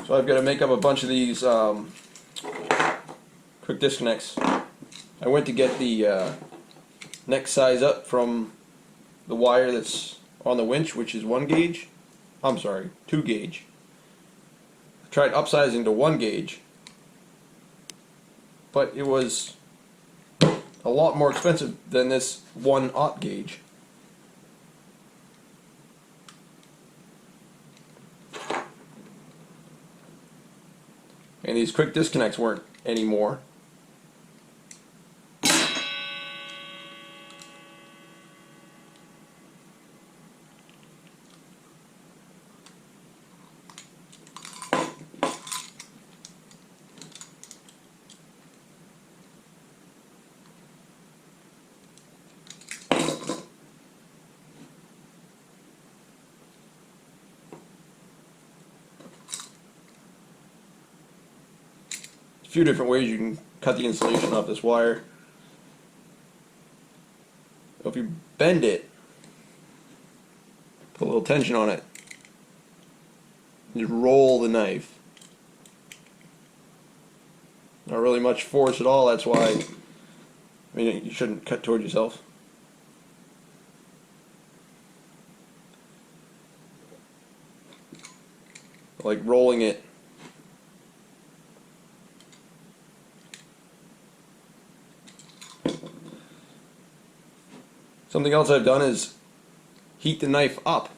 So I've got to make up a bunch of these quick disconnects. I went to get the neck size up from the wire that's on the winch, which is 1 gauge. I'm sorry, 2 gauge. I tried upsizing to 1 gauge, but it was a lot more expensive than this 1/0 gauge. And these quick disconnects weren't anymore. Few different ways you can cut the insulation off this wire. If you bend it, put a little tension on it, just roll the knife. Not really much force at all, that's why, I mean, you shouldn't cut towards yourself. Like rolling it. Something else I've done is heat the knife up.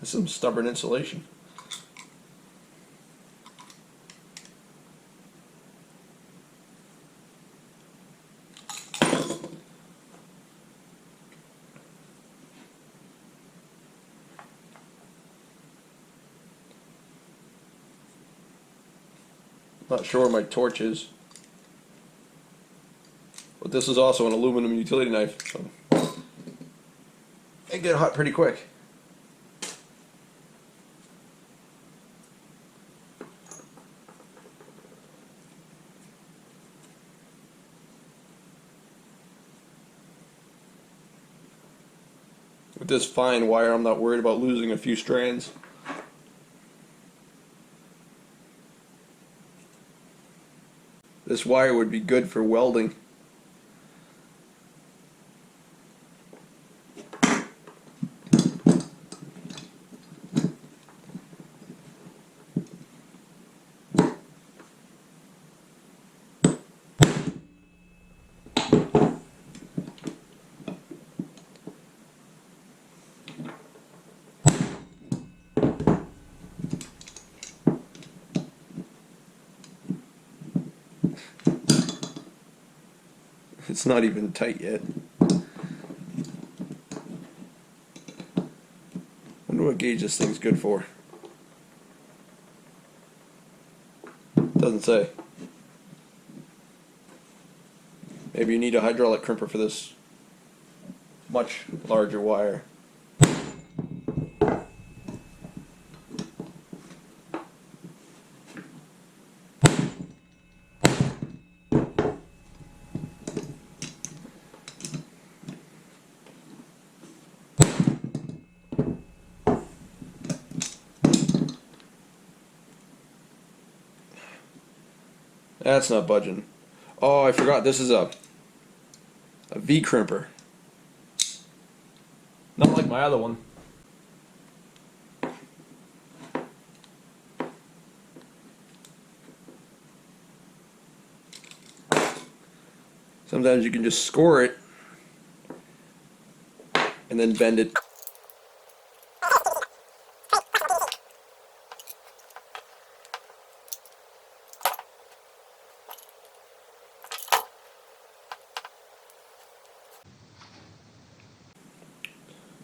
That's some stubborn insulation. Not sure where my torch is. But this is also an aluminum utility knife, so they get hot pretty quick. With this fine wire, I'm not worried about losing a few strands. This wire would be good for welding. It's not even tight yet. Wonder what gauge this thing's good for. Doesn't say. Maybe you need a hydraulic crimper for this much larger wire. That's not budging. Oh, I forgot, this is a V crimper. Not like my other one. Sometimes you can just score it and then bend it.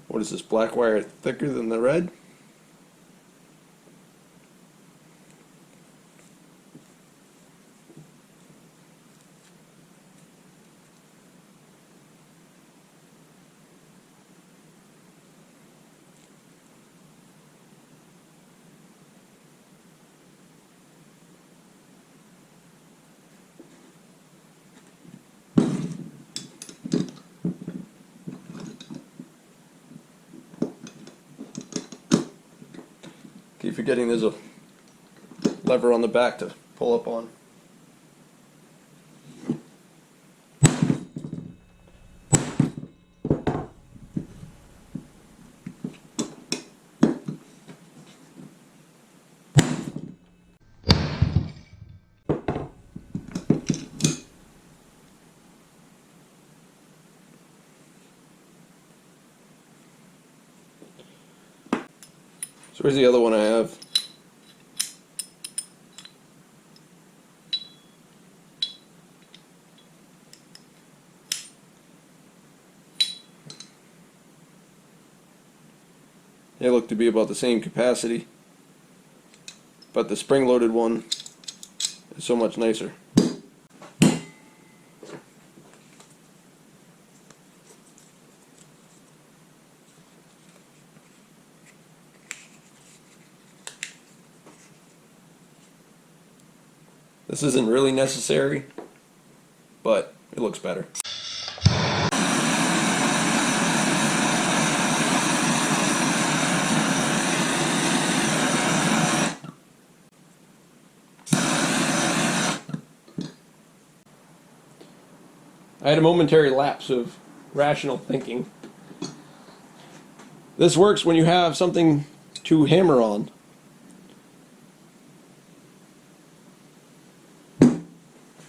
What is this, black wire thicker than the red? Keep forgetting there's a lever on the back to pull up on. So here's the other one I have. They look to be about the same capacity, but the spring-loaded one is so much nicer. This isn't really necessary, but it looks better. I had a momentary lapse of rational thinking. This works when you have something to hammer on.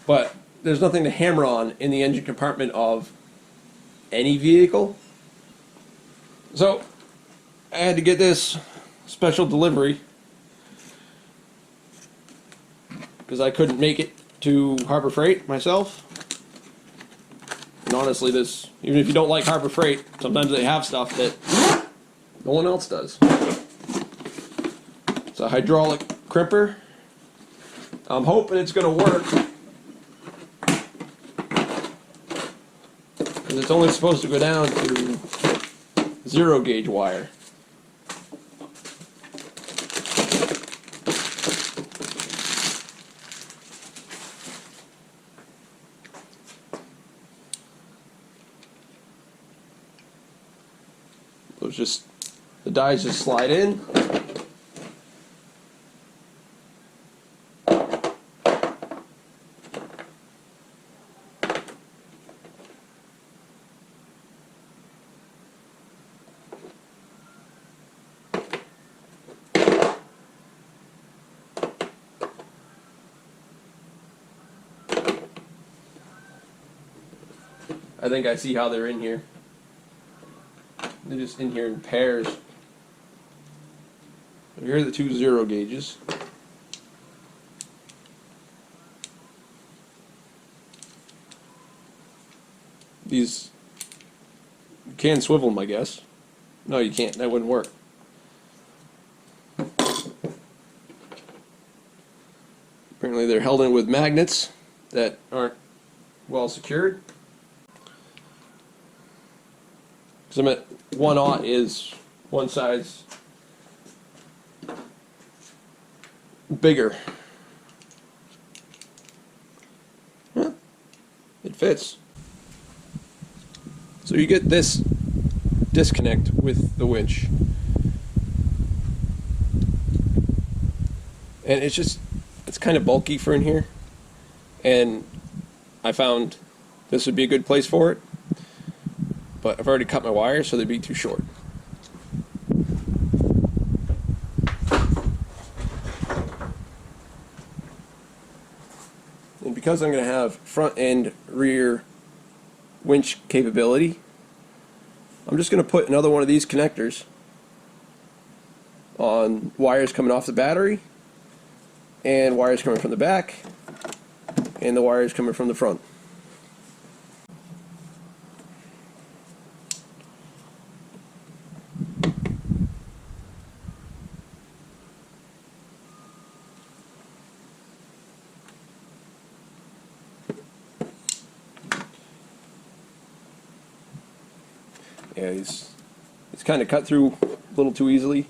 But there's nothing to hammer on in the engine compartment of any vehicle. So I had to get this special delivery because I couldn't make it to Harbor Freight myself. And honestly, this, even if you don't like Harbor Freight, sometimes they have stuff that no one else does. It's a hydraulic crimper. I'm hoping it's going to work, because it's only supposed to go down to 0 gauge wire. So it's just, the dies just slide in. I think I see how they're in here. They're just in here in pairs. So here are the 2 0 gauges. These, you can swivel them, I guess. No, you can't. That wouldn't work. Apparently they're held in with magnets that aren't well secured. Because I'm at 1/0 is one size bigger. Yeah, it fits. So you get this disconnect with the winch. And it's kind of bulky for in here. And I found this would be a good place for it. But I've already cut my wires, so they'd be too short. And because I'm going to have front and rear winch capability, I'm just going to put another one of these connectors on wires coming off the battery, and wires coming from the back, and the wires coming from the front. Yeah, it's kind of cut through a little too easily.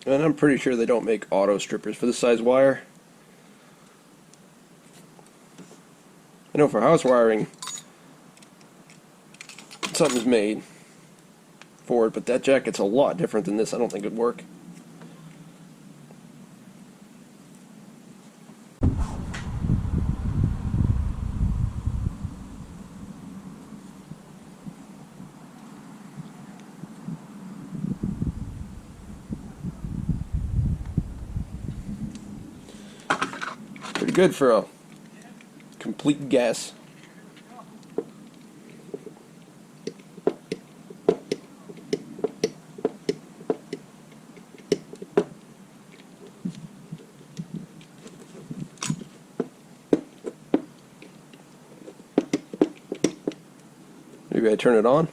And I'm pretty sure they don't make auto strippers for this size wire. I know for house wiring, something's made for it, but that jacket's a lot different than this. I don't think it'd work. Pretty good for a complete guess. Maybe I turn it on.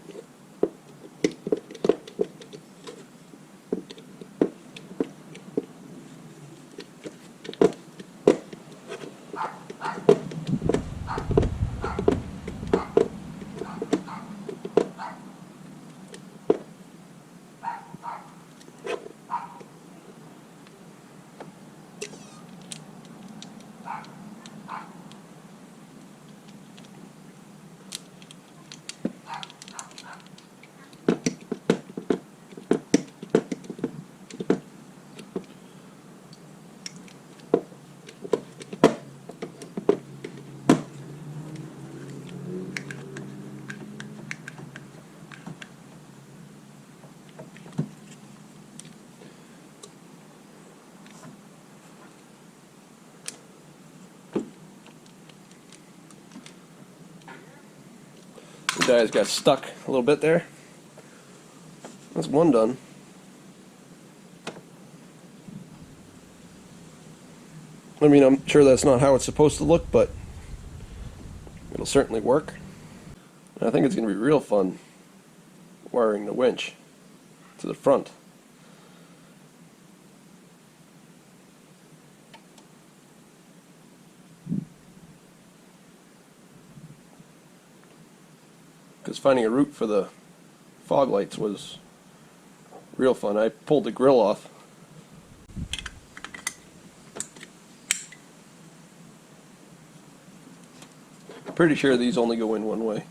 The guys got stuck a little bit there. That's one done. I mean, I'm sure that's not how it's supposed to look, but it'll certainly work. And I think it's going to be real fun wiring the winch to the front. Because finding a route for the fog lights was real fun. I pulled the grill off. Pretty sure these only go in one way.